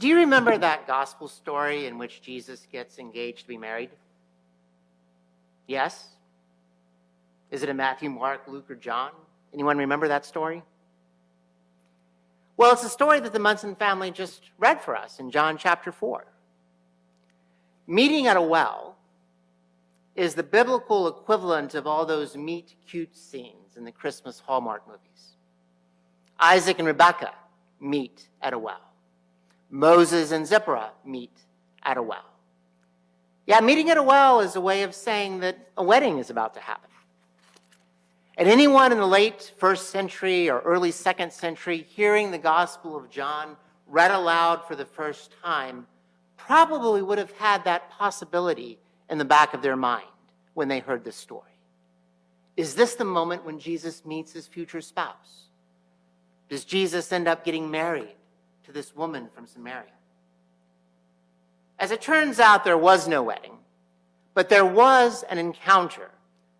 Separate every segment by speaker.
Speaker 1: Do you remember that gospel story in which Jesus gets engaged to be married? Yes? Is it in Matthew, Mark, Luke, or John? Anyone remember that story? Well, it's a story that the Munson family just read for us in John chapter 4. Meeting at a well is the biblical equivalent of all those meet-cute scenes in the Christmas Hallmark movies. Isaac and Rebekah meet at a well. Moses and Zipporah meet at a well. Yeah, meeting at a well is a way of saying that a wedding is about to happen. And anyone in the late first century or early second century hearing the Gospel of John read aloud for the first time probably would have had that possibility in the back of their mind when they heard this story. Is this the moment when Jesus meets his future spouse? Does Jesus end up getting married to this woman from Samaria? As it turns out, there was no wedding, but there was an encounter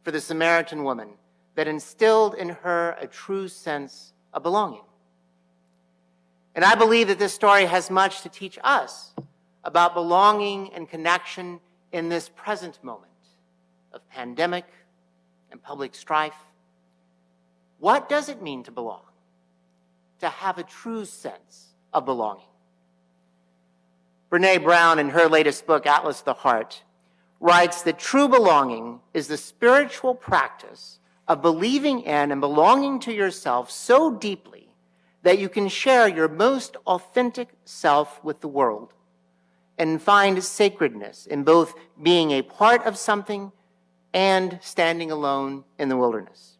Speaker 1: for the Samaritan woman that instilled in her a true sense of belonging. And I believe that this story has much to teach us about belonging and connection in this present moment of pandemic and public strife. What does it mean to belong? To have a true sense of belonging. Brene Brown, in her latest book, Atlas of the Heart, writes that true belonging is the spiritual practice of believing in and belonging to yourself so deeply that you can share your most authentic self with the world and find sacredness in both being a part of something and standing alone in the wilderness.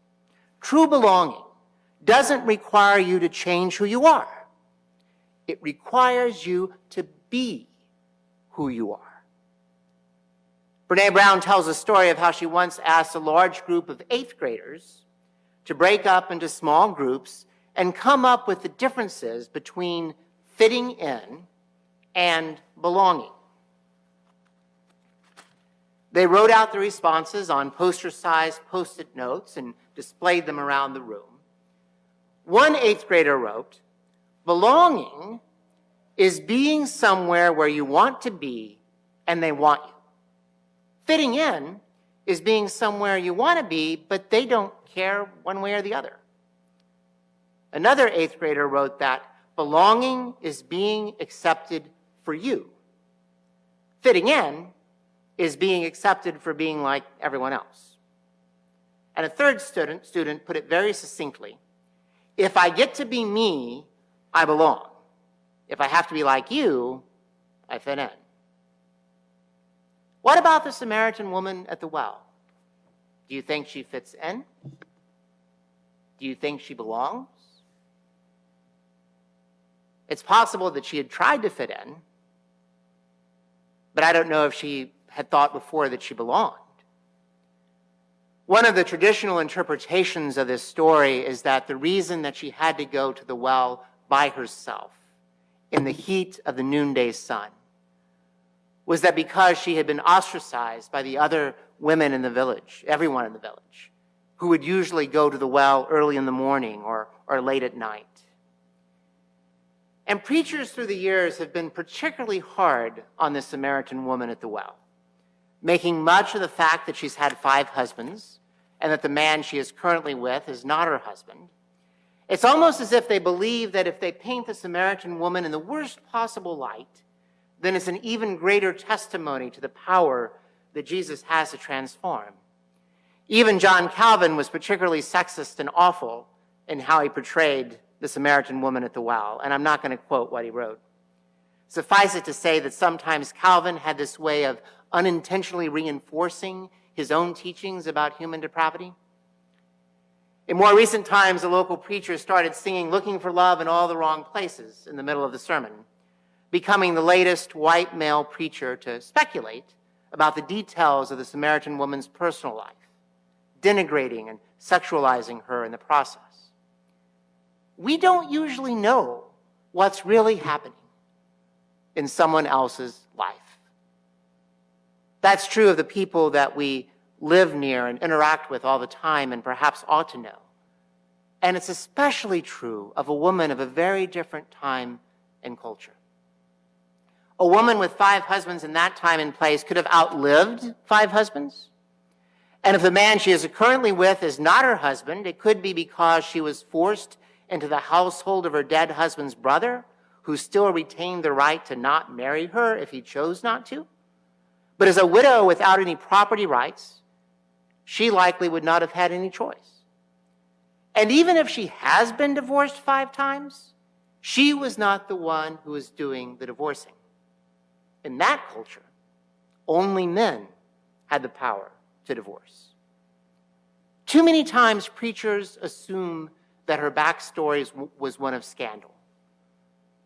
Speaker 1: True belonging doesn't require you to change who you are. It requires you to be who you are. Brene Brown tells a story of how she once asked a large group of 8th graders to break up into small groups and come up with the differences between fitting in and belonging. They wrote out the responses on poster-sized Post-it notes and displayed them around the room. One 8th grader wrote, "Belonging is being somewhere where you want to be and they want you. Fitting in is being somewhere you want to be, but they don't care one way or the other." Another 8th grader wrote that belonging is being accepted for you. Fitting in is being accepted for being like everyone else. And a third student put it very succinctly, "If I get to be me, I belong. If I have to be like you, I fit in." What about the Samaritan woman at the well? Do you think she fits in? Do you think she belongs? It's possible that she had tried to fit in, but I don't know if she had thought before that she belonged. One of the traditional interpretations of this story is that the reason that she had to go to the well by herself in the heat of the noonday sun was that because she had been ostracized by the other women in the village, everyone in the village, who would usually go to the well early in the morning or late at night. And preachers through the years have been particularly hard on this Samaritan woman at the well, making much of the fact that she's had 5 husbands and that the man she is currently with is not her husband. It's almost as if they believe that if they paint the Samaritan woman in the worst possible light, then it's an even greater testimony to the power that Jesus has to transform. Even John Calvin was particularly sexist and awful in how he portrayed the Samaritan woman at the well, and I'm not going to quote what he wrote. Suffice it to say that sometimes Calvin had this way of unintentionally reinforcing his own teachings about human depravity. In more recent times, the local preacher started singing "Looking for Love in All the Wrong Places" in the middle of the sermon, becoming the latest white male preacher to speculate about the details of the Samaritan woman's personal life, denigrating and sexualizing her in the process. We don't usually know what's really happening in someone else's life. That's true of the people that we live near and interact with all the time and perhaps ought to know. And it's especially true of a woman of a very different time and culture. A woman with 5 husbands in that time and place could have outlived 5 husbands. And if the man she is currently with is not her husband, it could be because she was forced into the household of her dead husband's brother, who still retained the right to not marry her if he chose not to. But as a widow without any property rights, she likely would not have had any choice. And even if she has been divorced 5 times, she was not the one who was doing the divorcing. In that culture, only men had the power to divorce. Too many times preachers assume that her backstory was one of scandal,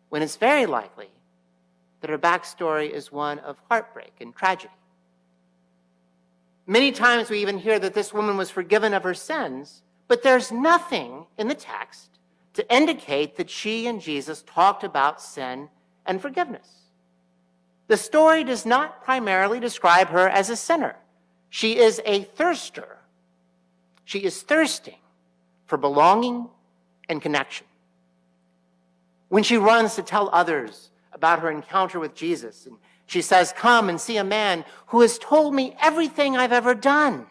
Speaker 1: when it's very likely that her backstory is one of heartbreak and tragedy. Many times we even hear that this woman was forgiven of her sins, but there's nothing in the text to indicate that she and Jesus talked about sin and forgiveness. The story does not primarily describe her as a sinner. She is a thirster. She is thirsting for belonging and connection. When she runs to tell others about her encounter with Jesus, and she says, "Come and see a man who has told me everything I've ever done."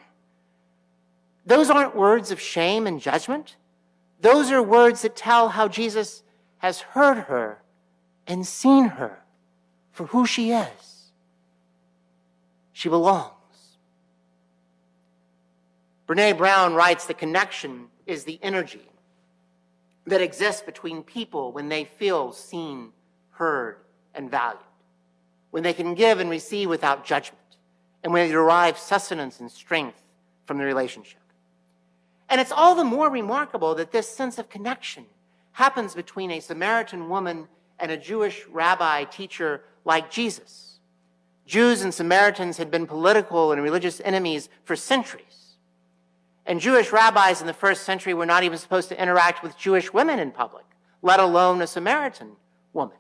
Speaker 1: Those aren't words of shame and judgment. Those are words that tell how Jesus has heard her and seen her for who she is. She belongs. Brene Brown writes that connection is the energy that exists between people when they feel seen, heard, and valued, when they can give and receive without judgment, and when they derive sustenance and strength from the relationship. And it's all the more remarkable that this sense of connection happens between a Samaritan woman and a Jewish rabbi teacher like Jesus. Jews and Samaritans had been political and religious enemies for centuries. And Jewish rabbis in the first century were not even supposed to interact with Jewish women in public, let alone a Samaritan woman.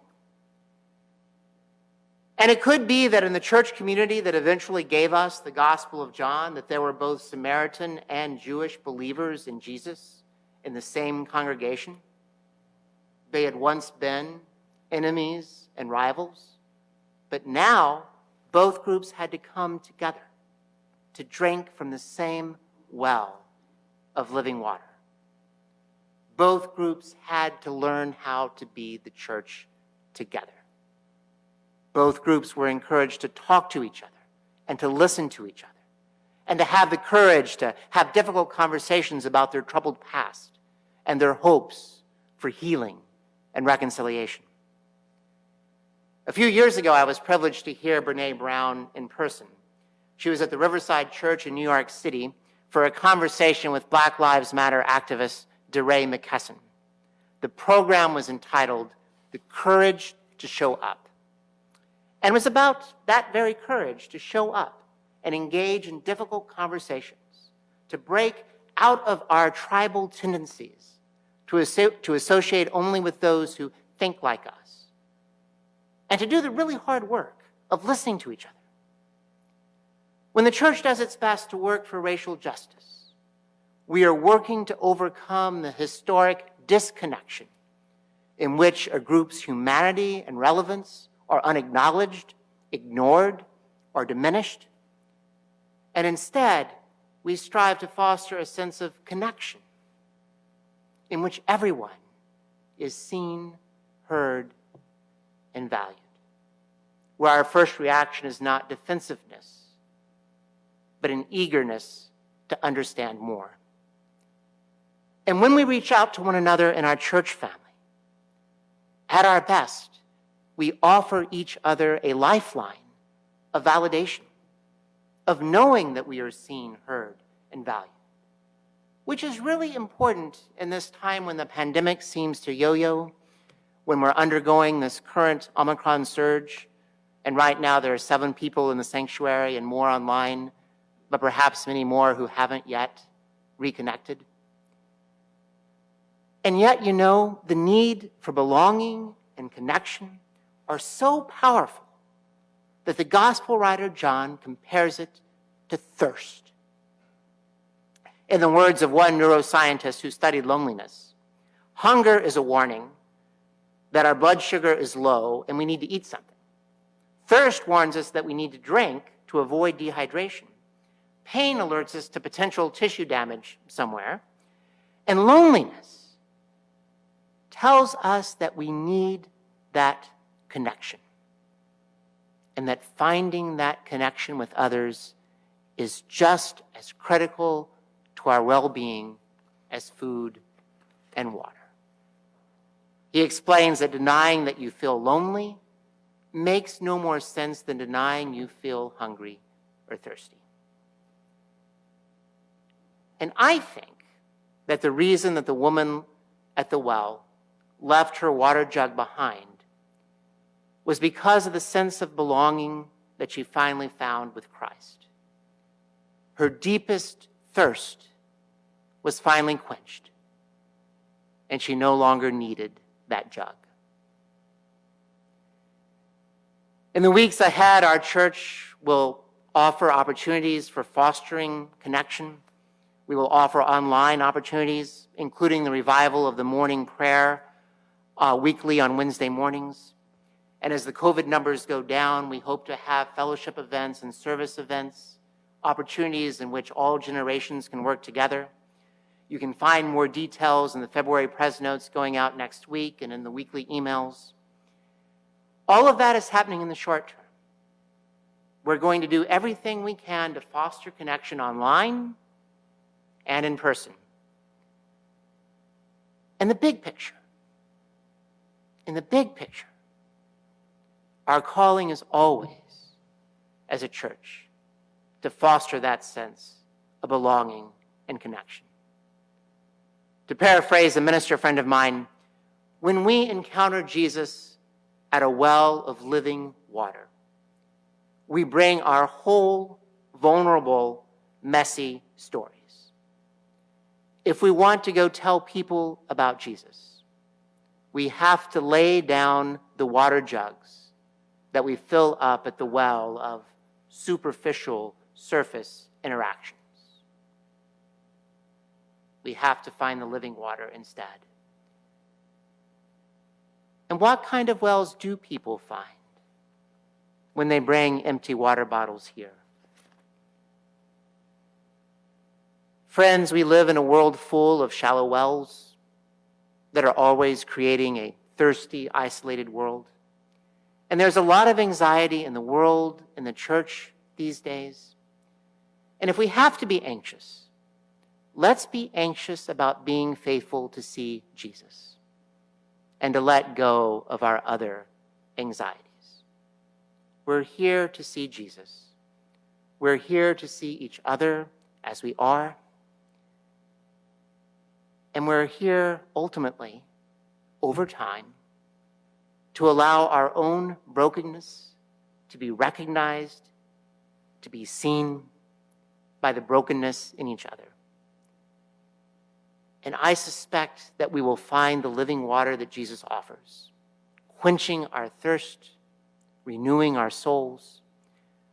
Speaker 1: And it could be that in the church community that eventually gave us the Gospel of John, that there were both Samaritan and Jewish believers in Jesus in the same congregation. They had once been enemies and rivals, but now both groups had to come together to drink from the same well of living water. Both groups had to learn how to be the church together. Both groups were encouraged to talk to each other and to listen to each other and to have the courage to have difficult conversations about their troubled past and their hopes for healing and reconciliation. A few years ago, I was privileged to hear Brene Brown in person. She was at the Riverside Church in New York City for a conversation with Black Lives Matter activist DeRay McKesson. The program was entitled "The Courage to Show Up," and was about that very courage to show up and engage in difficult conversations, to break out of our tribal tendencies, to associate only with those who think like us, and to do the really hard work of listening to each other. When the church does its best to work for racial justice, we are working to overcome the historic disconnection in which a group's humanity and relevance are unacknowledged, ignored, or diminished. And instead, we strive to foster a sense of connection in which everyone is seen, heard, and valued, where our first reaction is not defensiveness, but an eagerness to understand more. And when we reach out to one another in our church family, at our best, we offer each other a lifeline of validation, of knowing that we are seen, heard, and valued, which is really important in this time when the pandemic seems to yo-yo, when we're undergoing this current Omicron surge, and right now there are 7 people in the sanctuary and more online, but perhaps many more who haven't yet reconnected. And yet, the need for belonging and connection are so powerful that the gospel writer John compares it to thirst. In the words of one neuroscientist who studied loneliness, hunger is a warning that our blood sugar is low and we need to eat something. Thirst warns us that we need to drink to avoid dehydration. Pain alerts us to potential tissue damage somewhere. And loneliness tells us that we need that connection, and that finding that connection with others is just as critical to our well-being as food and water. He explains that denying that you feel lonely makes no more sense than denying you feel hungry or thirsty. And I think that the reason that the woman at the well left her water jug behind was because of the sense of belonging that she finally found with Christ. Her deepest thirst was finally quenched, and she no longer needed that jug. In the weeks ahead, our church will offer opportunities for fostering connection. We will offer online opportunities, including the revival of the morning prayer weekly on Wednesday mornings. And as the COVID numbers go down, we hope to have fellowship events and service events, opportunities in which all generations can work together. You can find more details in the February Pres Notes going out next week and in the weekly emails. All of that is happening in the short term. We're going to do everything we can to foster connection online and in person. In the big picture, our calling is always, as a church, to foster that sense of belonging and connection. To paraphrase a minister friend of mine, when we encounter Jesus at a well of living water, we bring our whole, vulnerable, messy stories. If we want to go tell people about Jesus, we have to lay down the water jugs that we fill up at the well of superficial surface interactions. We have to find the living water instead. And what kind of wells do people find when they bring empty water bottles here? Friends, we live in a world full of shallow wells that are always creating a thirsty, isolated world. And there's a lot of anxiety in the world, in the church these days. And if we have to be anxious, let's be anxious about being faithful to see Jesus and to let go of our other anxieties. We're here to see Jesus. We're here to see each other as we are. And we're here ultimately, over time, to allow our own brokenness to be recognized, to be seen by the brokenness in each other. And I suspect that we will find the living water that Jesus offers, quenching our thirst, renewing our souls.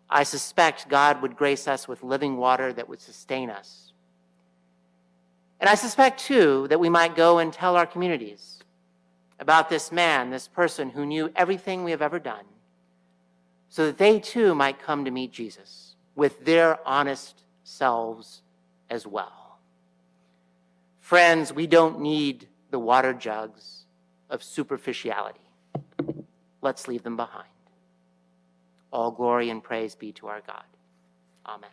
Speaker 1: I suspect God would grace us with living water that would sustain us. And I suspect, too, that we might go and tell our communities about this man, this person who knew everything we have ever done, so that they, too, might come to meet Jesus with their honest selves as well. Friends, we don't need the water jugs of superficiality. Let's leave them behind. All glory and praise be to our God. Amen.